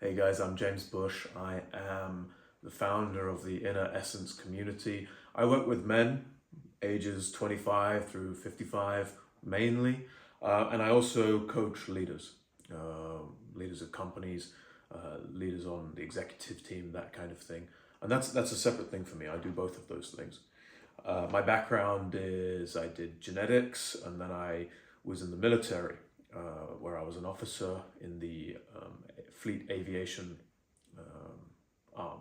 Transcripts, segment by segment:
Hey guys, I'm James Bush. I am the founder of the Inner Essence community. I work with men ages 25 through 55 mainly, and I also coach leaders, leaders of companies, leaders on the executive team, that kind of thing. And that's a separate thing for me. I do both of those things. My background is I did genetics, and then I was in the military, where I was an officer in the fleet aviation arm.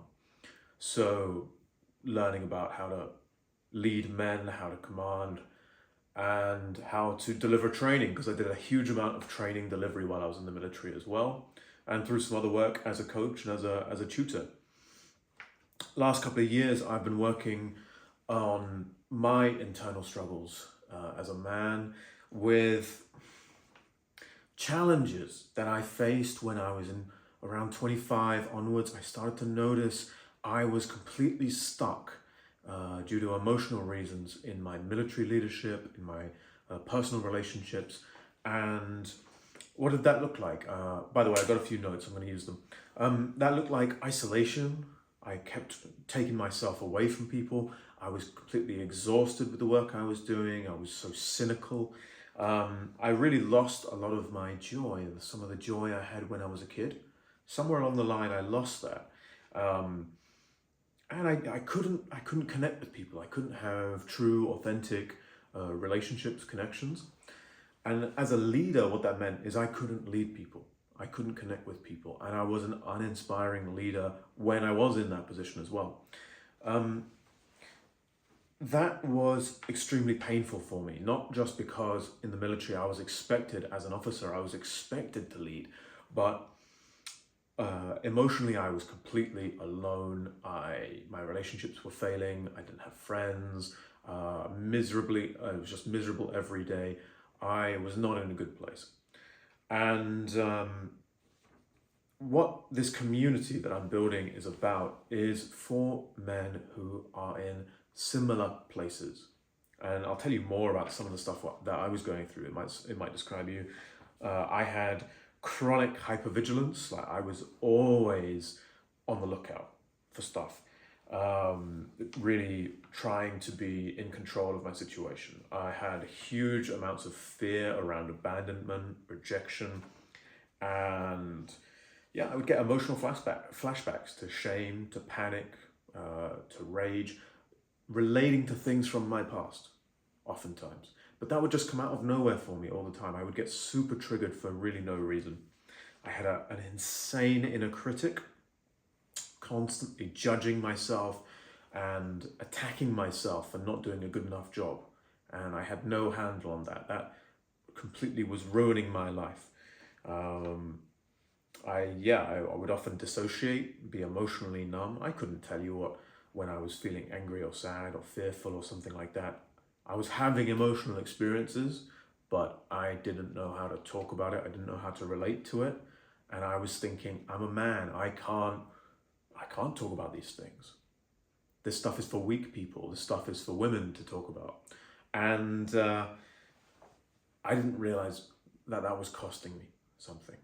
So learning about how to lead men, how to command, and how to deliver training, because I did a huge amount of training delivery while I was in the military as well, and through some other work as a coach and as a tutor. Last couple of years, I've been working on my internal struggles as a man, with challenges that I faced when I was in around 25 onwards. I started to notice I was completely stuck due to emotional reasons in my military leadership, in my personal relationships. And what did that look like? By the way, I've got a few notes, I'm going to use them. That looked like isolation. I kept taking myself away from people. I was completely exhausted with the work I was doing. I was so cynical. I really lost a lot of my joy, some of the joy I had when I was a kid. Somewhere along the line, I lost that. And I couldn't connect with people. I couldn't have true, authentic relationships, connections. And as a leader, what that meant is I couldn't lead people. I couldn't connect with people. And I was an uninspiring leader when I was in that position as well. That was extremely painful for me, not just because in the military I was expected, as an officer, I was expected to lead, but emotionally I was completely alone. My relationships were failing. I didn't have friends. I was just miserable every day. I was not in a good place. And what this community that I'm building is about is for men who are in similar places. And I'll tell you more about some of the stuff that I was going through. It might describe you. I had chronic hypervigilance. Like, I was always on the lookout for stuff, really trying to be in control of my situation. I had huge amounts of fear around abandonment, rejection, and yeah, I would get emotional flashbacks to shame, to panic, to rage, relating to things from my past, oftentimes. But that would just come out of nowhere for me all the time. I would get super triggered for really no reason. I had an insane inner critic, constantly judging myself and attacking myself for not doing a good enough job. And I had no handle on that. That completely was ruining my life. I would often dissociate, be emotionally numb. I couldn't tell you when I was feeling angry or sad or fearful or something like that. I was having emotional experiences, but I didn't know how to talk about it. I didn't know how to relate to it. And I was thinking, I'm a man. I can't talk about these things. This stuff is for weak people. This stuff is for women to talk about. And I didn't realize that was costing me something.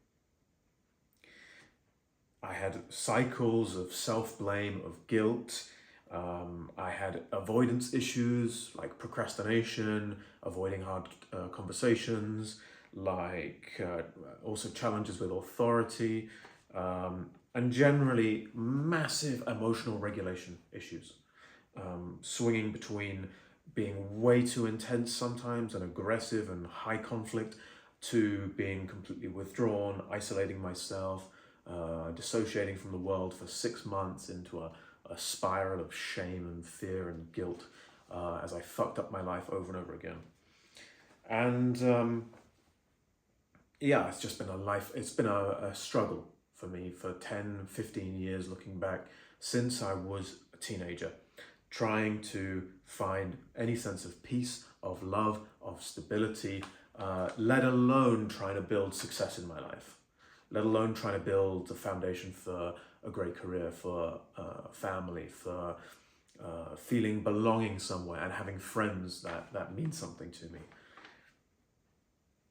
I had cycles of self-blame, of guilt. I had avoidance issues like procrastination, avoiding hard conversations, like also challenges with authority, and generally massive emotional regulation issues. Swinging between being way too intense sometimes and aggressive and high conflict, to being completely withdrawn, isolating myself, dissociating from the world for 6 months into a spiral of shame and fear and guilt as I fucked up my life over and over again. And it's just been it's been a struggle for me for 10, 15 years looking back, since I was a teenager, trying to find any sense of peace, of love, of stability, let alone trying to build success in my life. Let alone trying to build a foundation for a great career, for family, for feeling belonging somewhere and having friends that mean something to me.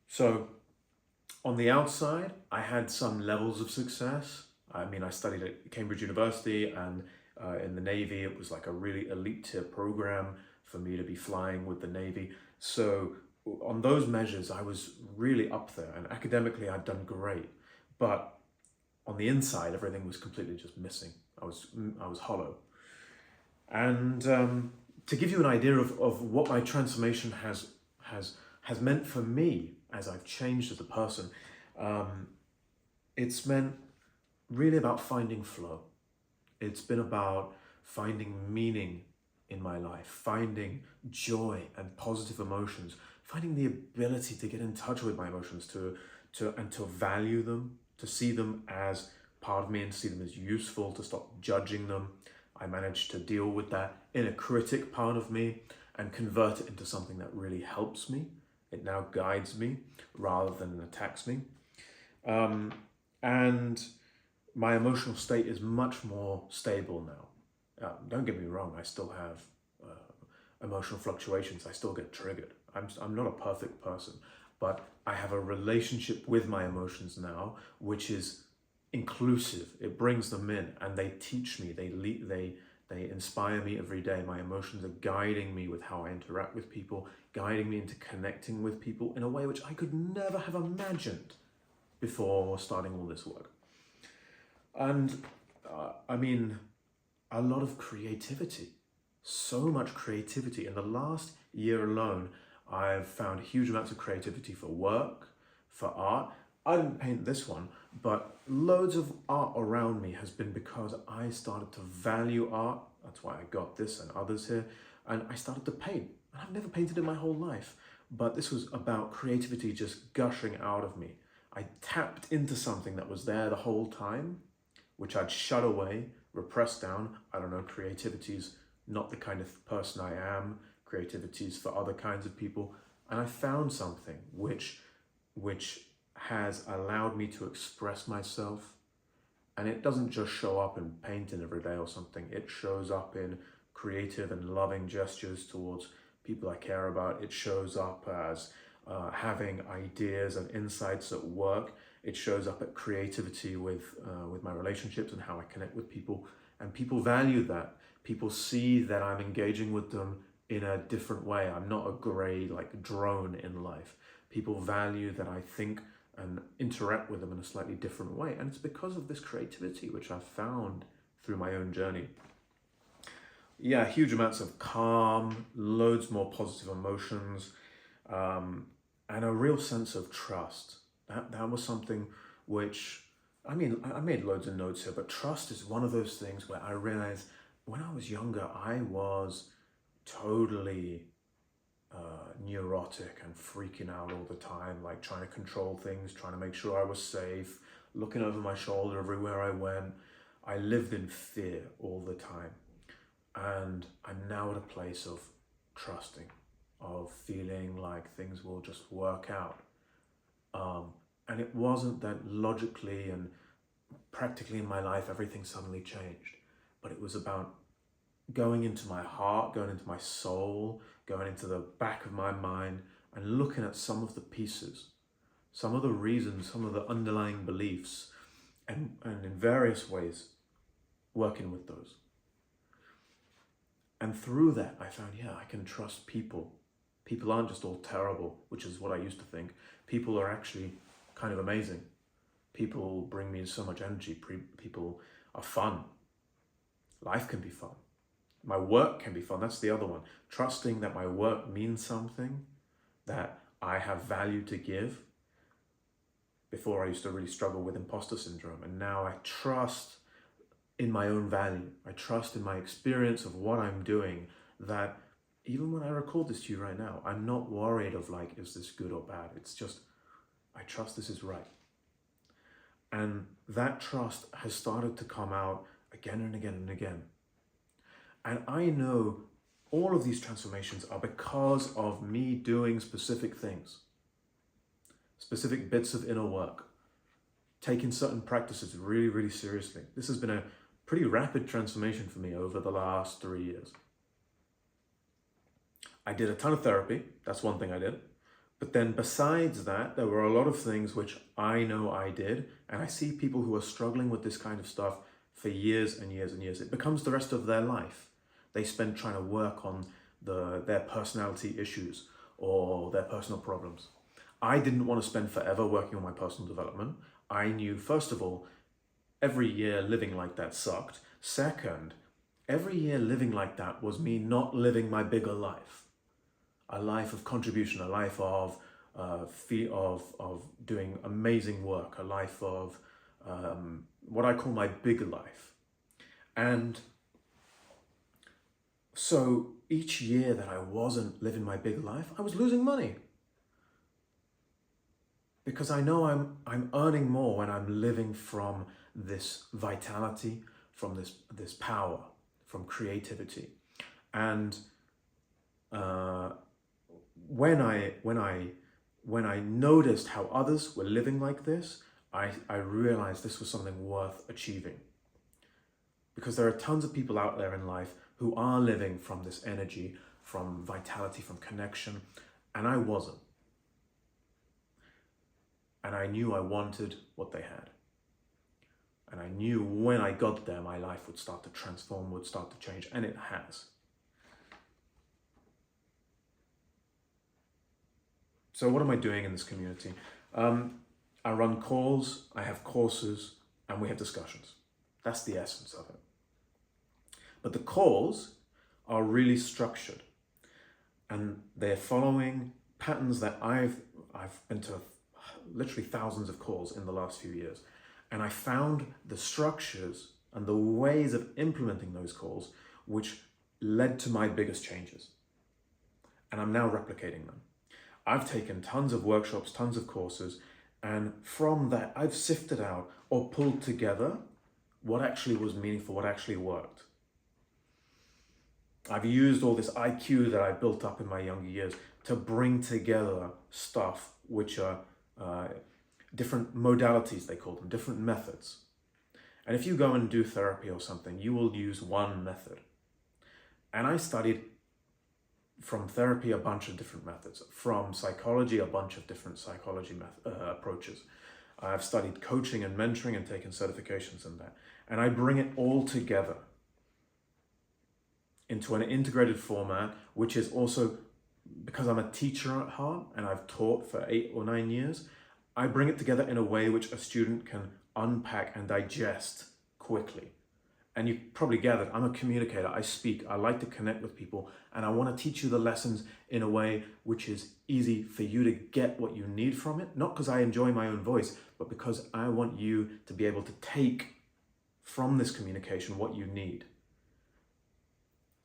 So on the outside, I had some levels of success, I mean, I studied at Cambridge University, and in the Navy, it was like a really elite tier program for me to be flying with the Navy. So on those measures, I was really up there, and academically, I'd done great. But on the inside, everything was completely just missing. I was hollow. And to give you an idea of what my transformation has meant for me as I've changed as a person, um, it's meant really about finding flow. It's been about finding meaning in my life, finding joy and positive emotions, finding the ability to get in touch with my emotions, to value them, to see them as part of me and see them as useful, to stop judging them. I managed to deal with that inner critic part of me and convert it into something that really helps me. It now guides me rather than attacks me. And my emotional state is much more stable now. Don't get me wrong, I still have emotional fluctuations. I still get triggered. I'm not a perfect person, but I have a relationship with my emotions now, which is inclusive. It brings them in, and they teach me. They inspire me every day. My emotions are guiding me with how I interact with people, guiding me into connecting with people in a way which I could never have imagined before starting all this work. And I mean, a lot of creativity, so much creativity. In the last year alone, I've found huge amounts of creativity for work, for art. I didn't paint this one, but loads of art around me has been because I started to value art. That's why I got this and others here. And I started to paint. And I've never painted in my whole life, but this was about creativity just gushing out of me. I tapped into something that was there the whole time, which I'd shut away, repressed down. I don't know, creativity's not the kind of person I am. Creativity's for other kinds of people. And I found something which has allowed me to express myself. And it doesn't just show up in painting every day or something. It shows up in creative and loving gestures towards people I care about. It shows up as having ideas and insights at work. It shows up at creativity with my relationships and how I connect with people. And people value that. People see that I'm engaging with them in a different way. I'm not a grey like drone in life. People value that I think and interact with them in a slightly different way. And it's because of this creativity, which I've found through my own journey. Yeah, huge amounts of calm, loads more positive emotions, and a real sense of trust. That was something which, I mean, I made loads of notes here, but trust is one of those things where I realized when I was younger, I was totally neurotic and freaking out all the time, like trying to control things, trying to make sure I was safe, looking over my shoulder everywhere I went. I lived in fear all the time. And I'm now at a place of trusting, of feeling like things will just work out. And it wasn't that logically and practically in my life everything suddenly changed, but it was about going into my heart, going into my soul, going into the back of my mind and looking at some of the pieces, some of the reasons, some of the underlying beliefs, and in various ways working with those. And through that, I found, yeah, I can trust people. People aren't just all terrible, which is what I used to think. People are actually kind of amazing. People bring me so much energy. People are fun. Life can be fun. My work can be fun. That's the other one. Trusting that my work means something, that I have value to give. Before, I used to really struggle with imposter syndrome, and now I trust in my own value. I trust in my experience of what I'm doing, that even when I record this to you right now, I'm not worried of like, is this good or bad? It's just, I trust this is right. And that trust has started to come out again and again and again. And I know all of these transformations are because of me doing specific things, specific bits of inner work, taking certain practices really, really seriously. This has been a pretty rapid transformation for me over the last 3 years. I did a ton of therapy. That's one thing I did. But then besides that, there were a lot of things which I know I did, and I see people who are struggling with this kind of stuff for years and years and years. It becomes the rest of their life. They spend trying to work on their personality issues or their personal problems. I didn't want to spend forever working on my personal development. I knew, first of all, every year living like that sucked. Second, every year living like that was me not living my bigger life. A life of contribution, a life of doing amazing work, a life of what I call my big life. And so each year that I wasn't living my big life, I was losing money. Because I know I'm earning more when I'm living from this vitality, from this power, from creativity. And when I noticed how others were living like this, I realized this was something worth achieving. Because there are tons of people out there in life who are living from this energy, from vitality, from connection, and I wasn't. And I knew I wanted what they had. And I knew when I got there, my life would start to transform, would start to change, and it has. So what am I doing in this community? I run calls, I have courses, and we have discussions. That's the essence of it. But the calls are really structured, and they're following patterns that I've been to literally thousands of calls in the last few years. And I found the structures and the ways of implementing those calls which led to my biggest changes. And I'm now replicating them. I've taken tons of workshops, tons of courses, and from that I've sifted out or pulled together what actually was meaningful, what actually worked. I've used all this IQ that I built up in my younger years to bring together stuff which are different modalities, they call them, different methods. And if you go and do therapy or something, you will use one method. And I studied from therapy a bunch of different methods, from psychology a bunch of different psychology approaches. I've studied coaching and mentoring and taken certifications in that. And I bring it all together into an integrated format, which is also, because I'm a teacher at heart and I've taught for 8 or 9 years, I bring it together in a way which a student can unpack and digest quickly. And you probably gathered, I'm a communicator, I speak, I like to connect with people, and I want to teach you the lessons in a way which is easy for you to get what you need from it, not because I enjoy my own voice, but because I want you to be able to take from this communication what you need.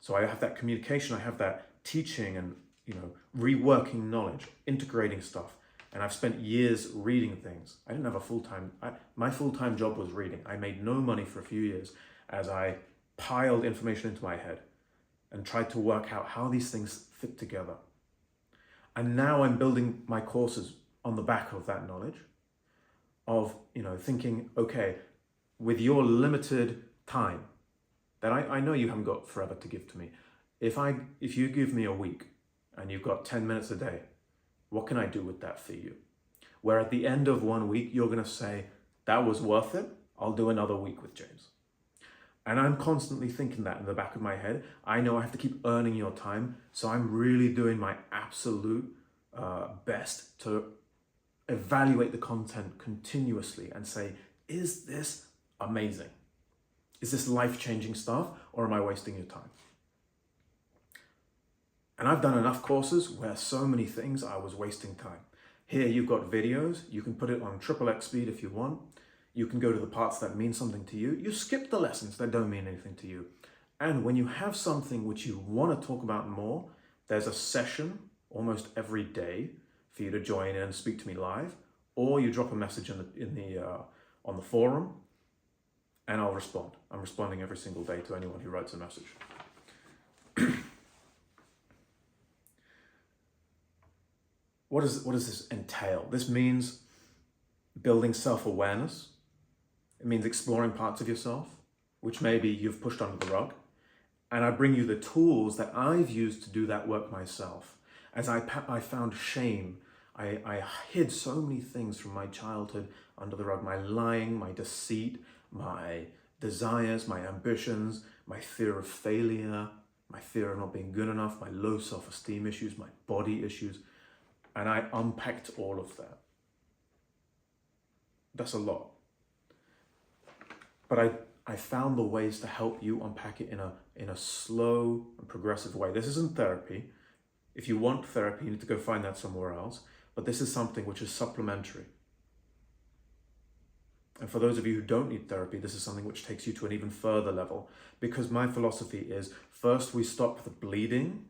So I have that communication, I have that teaching and reworking knowledge, integrating stuff. And I've spent years reading things. I didn't have a full-time, my full-time job was reading. I made no money for a few years as I piled information into my head and tried to work out how these things fit together. And now I'm building my courses on the back of that knowledge of, thinking, okay, with your limited time that I know you haven't got forever to give to me. If you give me a week and you've got 10 minutes a day, what can I do with that for you? Where at the end of 1 week, you're going to say, that was worth it. I'll do another week with James. And I'm constantly thinking that in the back of my head. I know I have to keep earning your time. So I'm really doing my absolute best to evaluate the content continuously and say, is this amazing? Is this life-changing stuff, or am I wasting your time? And I've done enough courses where so many things I was wasting time. Here you've got videos. You can put it on XXX speed if you want. You can go to the parts that mean something to you. You skip the lessons that don't mean anything to you. And when you have something which you want to talk about more, there's a session almost every day for you to join in and speak to me live, or you drop a message on the forum, and I'll respond. I'm responding every single day to anyone who writes a message. What does this entail? This means building self-awareness. It means exploring parts of yourself, which maybe you've pushed under the rug. And I bring you the tools that I've used to do that work myself. As I found shame, I hid so many things from my childhood under the rug. My lying, my deceit, my desires, my ambitions, my fear of failure, my fear of not being good enough, my low self-esteem issues, my body issues. And I unpacked all of that. That's a lot. But I found the ways to help you unpack it in a slow and progressive way. This isn't therapy. If you want therapy, you need to go find that somewhere else. But this is something which is supplementary. And for those of you who don't need therapy, this is something which takes you to an even further level. Because my philosophy is, first we stop the bleeding.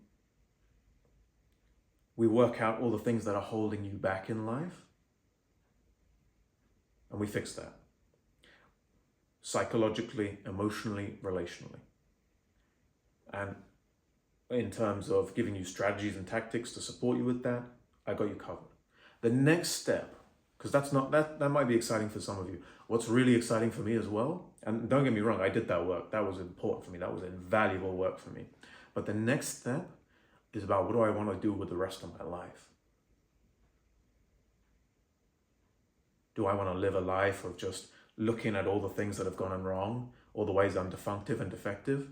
We work out all the things that are holding you back in life. And we fix that. Psychologically, emotionally, relationally. And in terms of giving you strategies and tactics to support you with that, I got you covered. The next step, because that might be exciting for some of you. What's really exciting for me as well, and don't get me wrong, I did that work. That was important for me. That was invaluable work for me. But the next step is about, what do I want to do with the rest of my life? Do I want to live a life of just looking at all the things that have gone wrong, all the ways I'm defunctive and defective?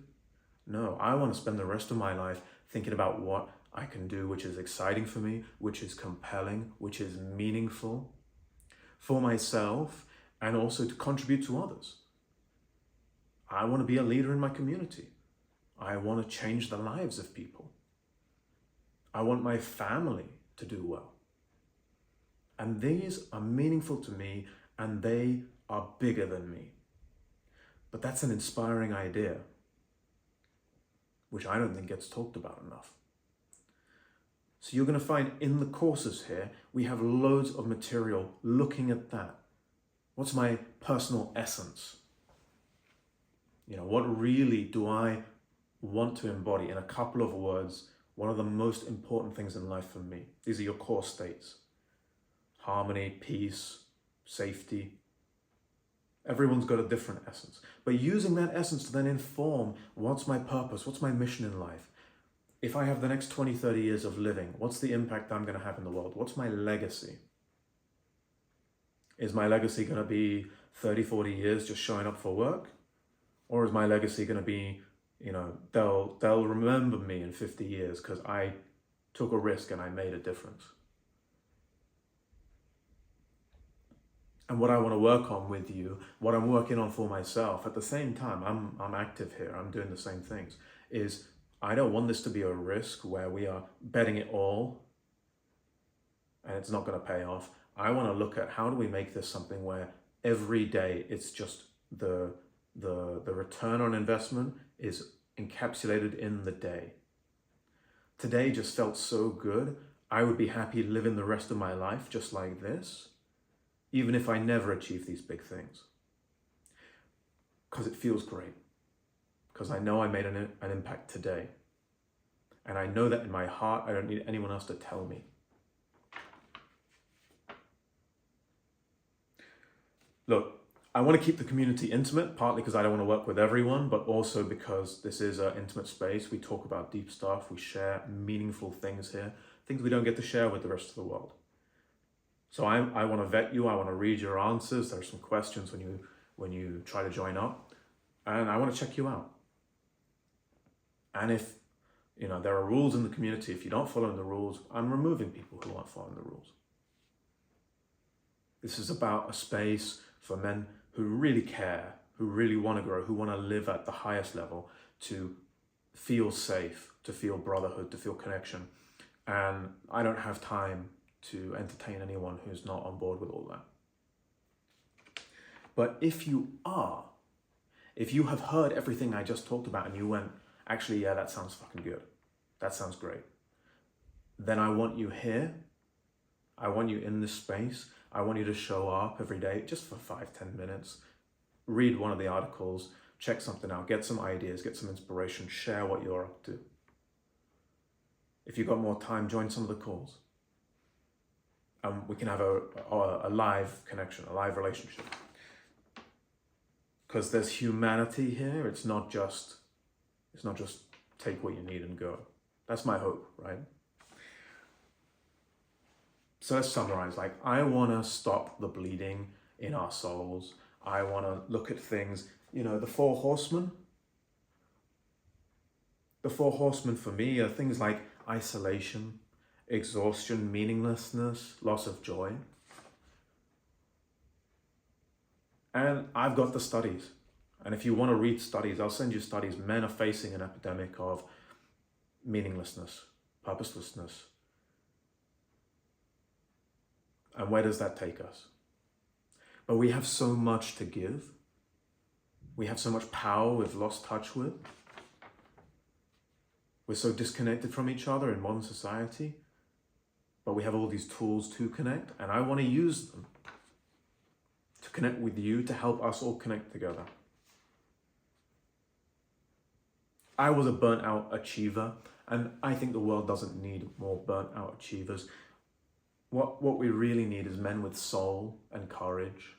No, I want to spend the rest of my life thinking about what I can do, which is exciting for me, which is compelling, which is meaningful for myself, and also to contribute to others. I want to be a leader in my community. I want to change the lives of people. I want my family to do well. And these are meaningful to me, and they are bigger than me. But that's an inspiring idea, which I don't think gets talked about enough. So you're going to find in the courses here, we have loads of material looking at that. What's my personal essence? What really do I want to embody in a couple of words? One of the most important things in life for me. These are your core states. Harmony, peace, safety. Everyone's got a different essence. But using that essence to then inform, what's my purpose? What's my mission in life? If I have the next 20, 30 years of living, what's the impact I'm going to have in the world? What's my legacy? Is my legacy going to be 30, 40 years just showing up for work? Or is my legacy going to be, they'll remember me in 50 years because I took a risk and I made a difference? And what I want to work on with you, what I'm working on for myself, at the same time, I'm active here, I'm doing the same things, is I don't want this to be a risk where we are betting it all and it's not going to pay off. I want to look at, how do we make this something where every day it's just the return on investment is encapsulated in the day. Today just felt so good. I would be happy living the rest of my life just like this, even if I never achieve these big things. Because it feels great. Because I know I made an impact today. And I know that in my heart, I don't need anyone else to tell me. Look, I want to keep the community intimate, partly because I don't want to work with everyone, but also because this is an intimate space. We talk about deep stuff. We share meaningful things here, things we don't get to share with the rest of the world. So I want to vet you. I want to read your answers. There are some questions when you try to join up, and I want to check you out. And if there are rules in the community, if you don't follow the rules, I'm removing people who aren't following the rules. This is about a space for men who really care, who really want to grow, who want to live at the highest level, to feel safe, to feel brotherhood, to feel connection. And I don't have time to entertain anyone who's not on board with all that. But if you have heard everything I just talked about and you went, actually, yeah, that sounds fucking good. That sounds great. Then I want you here. I want you in this space. I want you to show up every day just for 5-10 minutes. Read one of the articles, check something out, get some ideas, get some inspiration, share what you're up to. If you've got more time, join some of the calls. We can have a live connection, a live relationship. Because there's humanity here. It's not just take what you need and go. That's my hope, right? So let's summarize. Like, I want to stop the bleeding in our souls. I want to look at things, the four horsemen. The four horsemen for me are things like isolation, exhaustion, meaninglessness, loss of joy. And I've got the studies. And if you want to read studies, I'll send you studies. Men are facing an epidemic of meaninglessness, purposelessness. And where does that take us? But we have so much to give. We have so much power we've lost touch with. We're so disconnected from each other in modern society. But we have all these tools to connect, and I want to use them to connect with you, to help us all connect together. I was a burnt out achiever, and I think the world doesn't need more burnt out achievers. What we really need is men with soul and courage,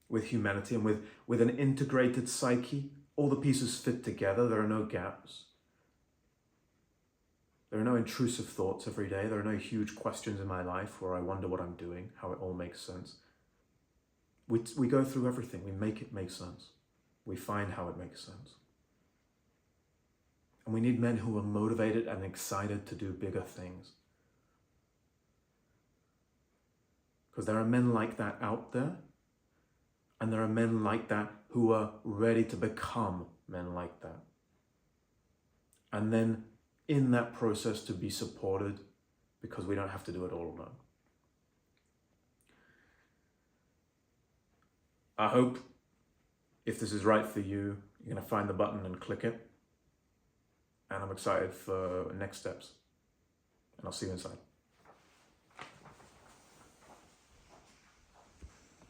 with humanity, and with an integrated psyche. All the pieces fit together. There are no gaps. There are no intrusive thoughts every day. There are no huge questions in my life where I wonder what I'm doing, how it all makes sense. We go through everything. We make it make sense. We find how it makes sense. And we need men who are motivated and excited to do bigger things. Because there are men like that out there, and there are men like that who are ready to become men like that. And then in that process to be supported, because we don't have to do it all alone. I hope if this is right for you, you're going to find the button and click it. And I'm excited for next steps. And I'll see you inside.